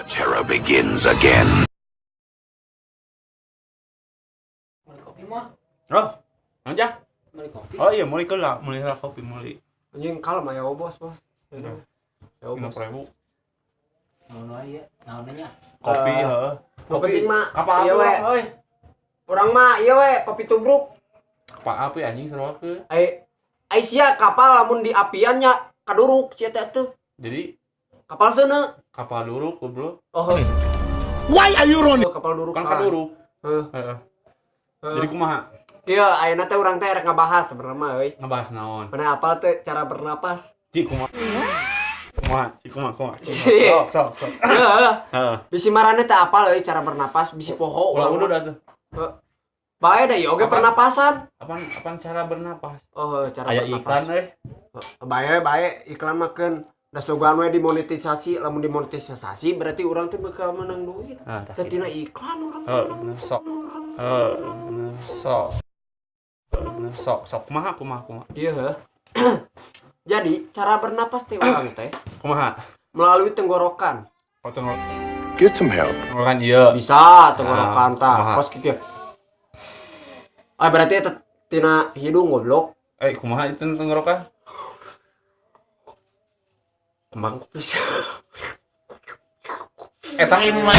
terror begins again. Mulai kopi mah. Oh, aja. Mulai kopi. Oh iya, mulai lah kopi mulai. Anjing kalem aya bos. Ya, Ya bos. 50.000. Naon wae ya? Naon nya? Kopi, heeh. Nu penting mah Apa ieu we. euy? Urang mah ieu we kopi tubruk. Apa api anjing serokeun. Ai sia kapal lamun di apiannya kaduruk sia teh tuh. Jadi Kapal seuneu. kapal duruk goblok. Oh. Why are you running? Kapal duruk. Kan salah. kaduruk. Heuh. Heeh. Jadi kumaha? Kieu ayeuna teh urang teh rek ngabahas sebenarnya mah euy. Ngebahas naon? Mana apal teh cara bernapas. Cik kumaha? Kumaha. Cik. Sok. Heeh. Heeh. Bisi marane teh apal euy cara bernapas, bisi poho Ulah urang. udah tuh. Bae da ieu oge Apa? pernapasan. Apaan cara bernapas? Oh, cara Aya iklan euy. Bae iklan mah keun da sogan we dimonetisasi, lamun dimonetisasi berarti urang teh bakal menang duit. Ah, Teh tina iklan urang. bener sok. Bener sok. Kumaha. Iya, heuh. Jadi, cara bernapas teh urang teh Kumaha? melalui tenggorokan. Potong Get some help. kan ieu. Bisa tenggorokan kumaha. tah. Kos kitu. Berarti eta tina hidung goblok. Kumaha itu tenggorokan? Kembang bisa. Eta mah.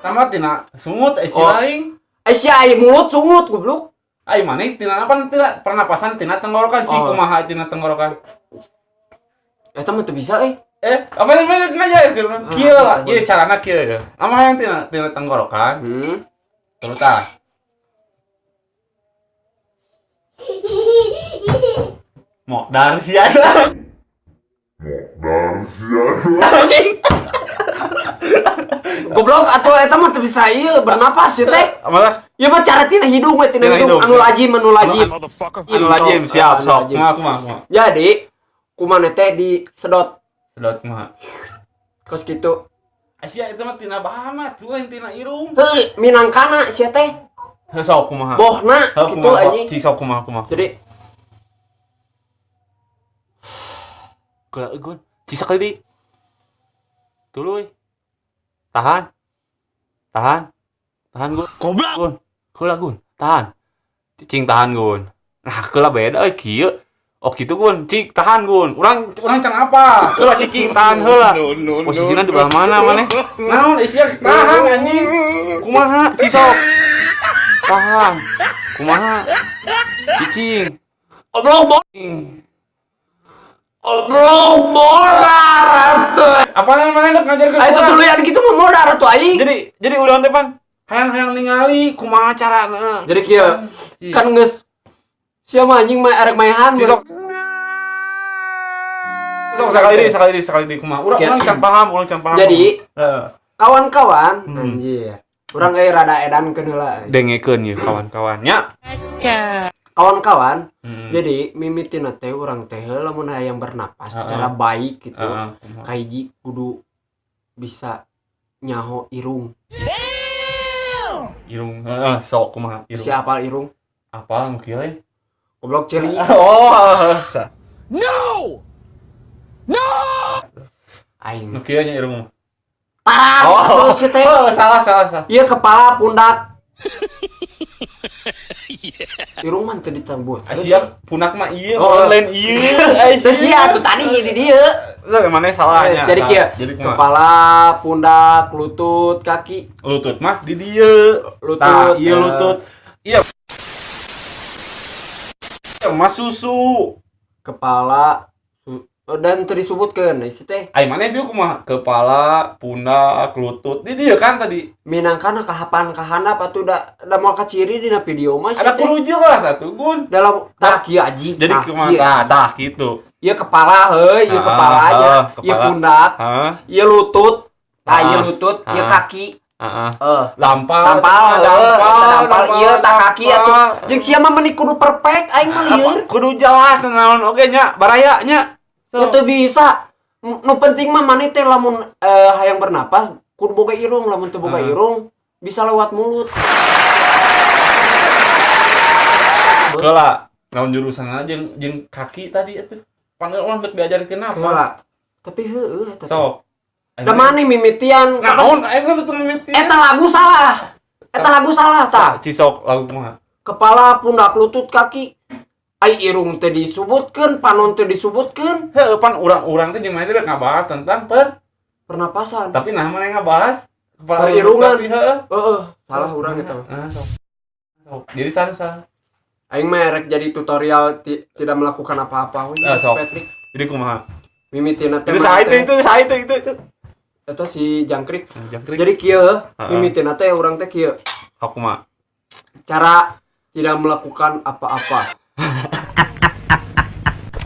Tamat tina sungut si Oh. aing. Sia aya mulut sungut goblok. Ai maneh tina apa tina pernapasan tina tenggorokan cik Oh. kumaha tina tenggorokan. Eta mah teu bisa Apa namanya ngajakeun kieu lah. boleh. Ieu carana kieu ya. Ama yang tina tenggorokan. Terus tah. Modar sia. Goblok atuh eta mah teu bisa ieu bernapas ya teh. Amalah Ieu mah cara tina hidung we tina Tina hidung hidung. anu lajim. anu lajim siap Anu sok. lajim. Kumaha. Jadi kumaneh teh disedot Sedot kumaha. kos kitu. Asia itu mah tina bahamat, lain tina irung. Heuh, minangkana sia teh. Sok kumaha. Bohna Heuh, kitu anjing. Cik sok kumaha. Jadi Geula eugun. Cik sakali di. Tuluy. Tahan gun. Goblok. Gun. Heula gun. Tahan. Cing tahan gun. Nah, keula beda euy kieu. Oh kitu gun. Cik tahan gun. Urang can apa? Heula cicing tahan heula. Posisina di belah mana maneh? Naon isian tahan anjing. Kumaha Cisok? Tahan. Kumaha? Cicing. oblong modar atuh. Apa namanya ngajarkeun Itu tuluyan kitu mah modar atuh aing. Jadi urang teh pan hayang ningali kumaha carana. Jadi kieu kan geus sia mah anjing mah arek maehan. Cisok. Sok sekali di kumaha. Urang can paham. Jadi Heeh. kawan-kawan anjir. Urang rada edankeun heula. Dengekeun ieu kawan-kawannya. Kawan-kawan, jadi mimitina teh urang teh lamun hayang bernapas secara baik gitu. Kahiji kudu bisa nyaho irung. Irung sok kumaha irung. Si apal irung? Apa nu kieu lain? Goblok celi. Oh. Aing. Nu kieu nya irung. Parah. Terus teh. Salah. Ieu kepala pundak. Irung mah teu ditambuh. Asia punak mah ieu, Oh. lain ieu. Teu sia atuh tadi di dieu. Mana salahnya? Jadi kieu Jadi kumaha? kepala, pundak, lutut, kaki. Lutut mah di dieu. Lutut, Tah, ieu lutut. Iya. Mas susu. Kepala dan teu disebutkeun isi teh. Ai mana dia kumaha? Kepala, pundak, lutut. Di dieu kan tadi. Minangkana kahapan-kahana atuh da moal kaciri dina video mah Ada kudu jelas atuh, Gun. dalam kieu anjing. Jadi kumaha? Tah gitu. Ieu kepala heuy, ieu kepala aja. Ieu kepala. pundak, Heeh. ieu lutut. Ieu Ah. lutut, ieu Ah. kaki. Heeh. Dampal, ieu tah kaki atuh. Jeung sia mah meuni kudu perfect aing mah lieur. Kudu jelas naon oge nya, baraya nya. Ya teu bisa. Nu penting mah maneh teh lamun hayang bernapas kudu boga irung, lamun teu boga irung bisa lewat mulut. Heula, naon jurusanna jeung kaki tadi atuh. Panggil orang buat diajarkeun apa? Heula. Tapi heueuh eta. Sok. Da mana mimitian? Naon aing teh teu mimiti. Eta lagu salah. Eta lagu salah tah. Cisok lagu kumaha? Kepala, pundak, lutut, kaki. Ai irung teh disebutkeun, panon teh disebutkeun. Heueuh pan urang teh jeung mana teh ngabahas tentang Pernapasan. tapi nah mana ngabahas kepala Perirungan. heeh. Salah urang eta. Sok. Sok. Jadi salah. Aing mah rek jadi tutorial tidak melakukan apa-apa we. Sok. Patrick. Jadi kumaha? Mimitina teh. Itu saha itu. Eta si jangkrik. Jangkrik. Jadi kieu, mimitina teh urang teh kieu. Kumaha? Cara tidak melakukan apa-apa.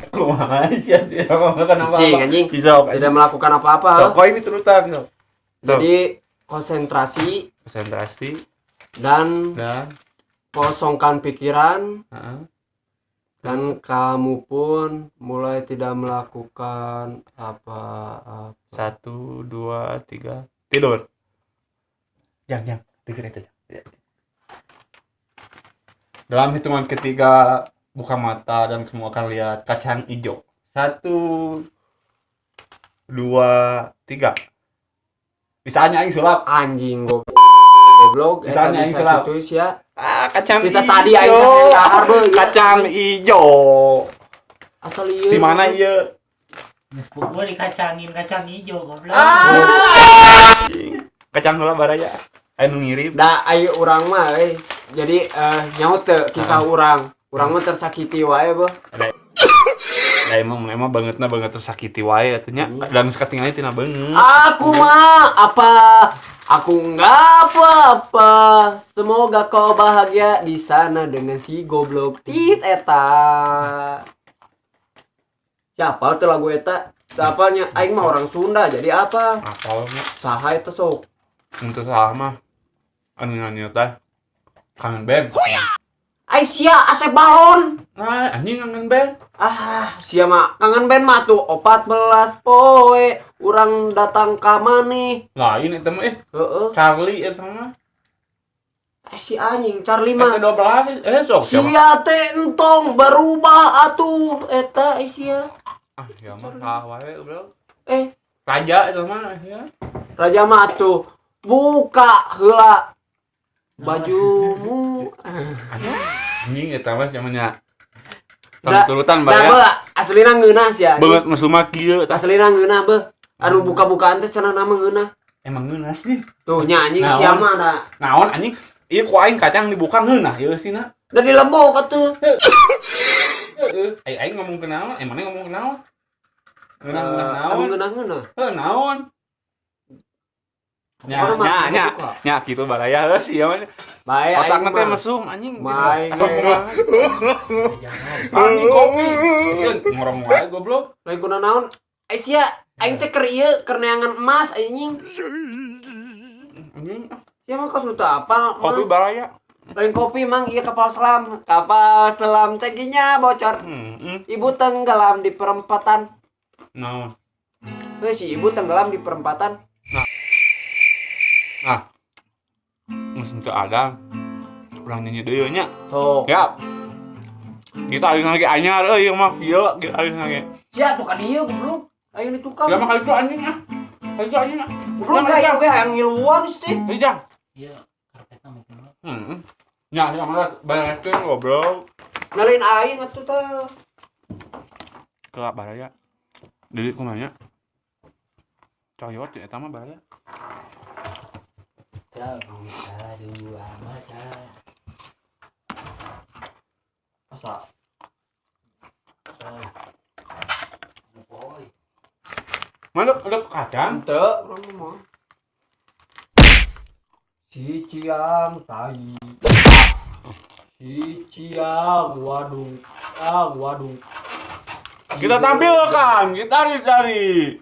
Kumaha sih dia melakukan apa-apa? Cing anjing. Tidak melakukan apa-apa. Kok ini turutan. Jadi konsentrasi dan kosongkan pikiran. Dan kamu pun mulai tidak melakukan apa-apa. 1, 2, 3 tidur. Yang dengerin itu. Dalam hitungan ketiga buka mata dan kamu akan lihat kacang hijau. 1, 2, 3. Misalnya aing sulap Anjing goblok. Misalnya aing sulap. Ya. Kacang Kita hijau. tadi aing dahar beuh. Kacang hijau. Asal ieu. Di mana ieu? Gua dikacangin kacang hijau goblok. Kacang heula baraya. Anu ngirim. Da ayo urang mah jadi nyaut teu kisah urang mah tersakiti wae beuh. Da emang banget tersakiti wae atunya dan sakatinggalnya tina beungeut. Aku mah aku enggak apa-apa. Semoga kau bahagia di sana dengan si goblok tit eta. Siapa tuh lagu eta? Siapanya? Aing mah orang Sunda jadi apa? Apalnya Saha eta sok? untuk salah mah anu nyanyi teh kangen band. Aisyah Asep Balon. Nah, anjing kangen band. Sia mah kangen band mah tuh 14 poe urang datang ka maneh. Lain eta mah Heeh. Charlie eta mah. Si anjing Charlie mah. Eta 12 sok siapa? Sia teh entong berubah atuh eta sia. Ya mah salah wae bro. Raja eta mah ya. Raja mah atuh buka heula bajumu. Anjing eta mah zamannya Da- turutan Da bae. beuh aslina ngeunah sia. Banget mesuma kieu tah. Aslina ngeunah beuh. Anu buka-bukaan teh cenah nama ngeunah. Emang ngeunas nih. Tuh nya anjing Naon? sia mah da. Naon anjing? Ieu ku aing kacang dibuka ngeunah ieu sina. Da dilebok atuh. Aing ngomong kenaon? Emangnya ngomong kenaon? Anu Naon? ngeunah-ngeunah. Naon? Pokona mah Nya buka. kitu baraya heus ieu mah. Bae aing Otakna teh mah. mesum anjing. Main. Anjing kopi. Ngorong wae goblok. Lain kuna naon? Sia aing teh keur ieu keur neangan emas anjing. Anjing Sia mah kos teu apa? kopi baraya. Lain kopi mang ieu kapal selam. Kapal selam teh nya bocor. Ibu tenggelam di perempatan. Naon? Si ibu tenggelam di perempatan. Geus teu ada. Urang nyanyi deui nya. Sok. Ya. Kita alih lagi anyar euy mah ieu alih lagi. Sia tuh ka dieu goblok. Ayo di tukang. Ya mah kali itu anjing ah. Kali itu anjing ah. Goblok aya ge hayang ngiluan sih. Ejang. Iya, karpetnya mungkin. Ya, yang mana bayakeun goblok. Nalin aing atuh teh. Ke baraya. Deui kumaha? Coyot ya eta mah baraya. Aduh, amat ah. Asa. Boy. Mana ada kacang? Teu, urang mah. Si Ciang tai. Si Ciang waduh. Kita tampilkan, kita dari.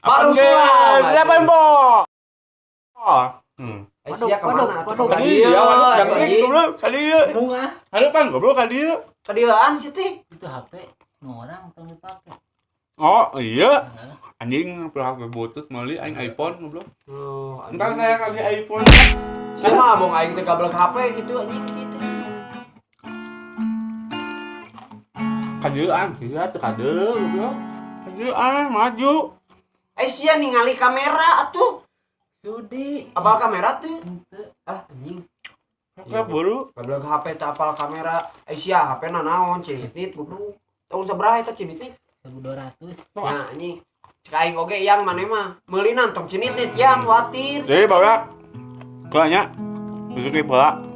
Baru sulam. Siapa yang bo? Waduh, Kadi ya, jangan goblok, kadi ya. Bunga. Halo kan goblok kadi ya. Kadieuan sih teh. Itu HP orang tong dipakai. Oh, iya. Anjing pernah HP butut meuli aing iPhone goblok. Oh, Entar saya kasih iPhone. saya mah mau aing teh gablek HP gitu anjing gitu. Kadeuan, iya teu kadeu goblok. Kadeuan maju. sia ningali kamera atuh. Sudi. Apal kamera tuh? Ah anjing. Apa baru? Goblok HP teh apal kamera. Sia HP na naon cinitit goblok. Tahun sabaraha eta cinitit? 1.200. Nah anjing. Cek aing oge yang maneh mah meuli nantong cinitit yang khawatir. Jadi bawa. Kelanya. Besok bawa.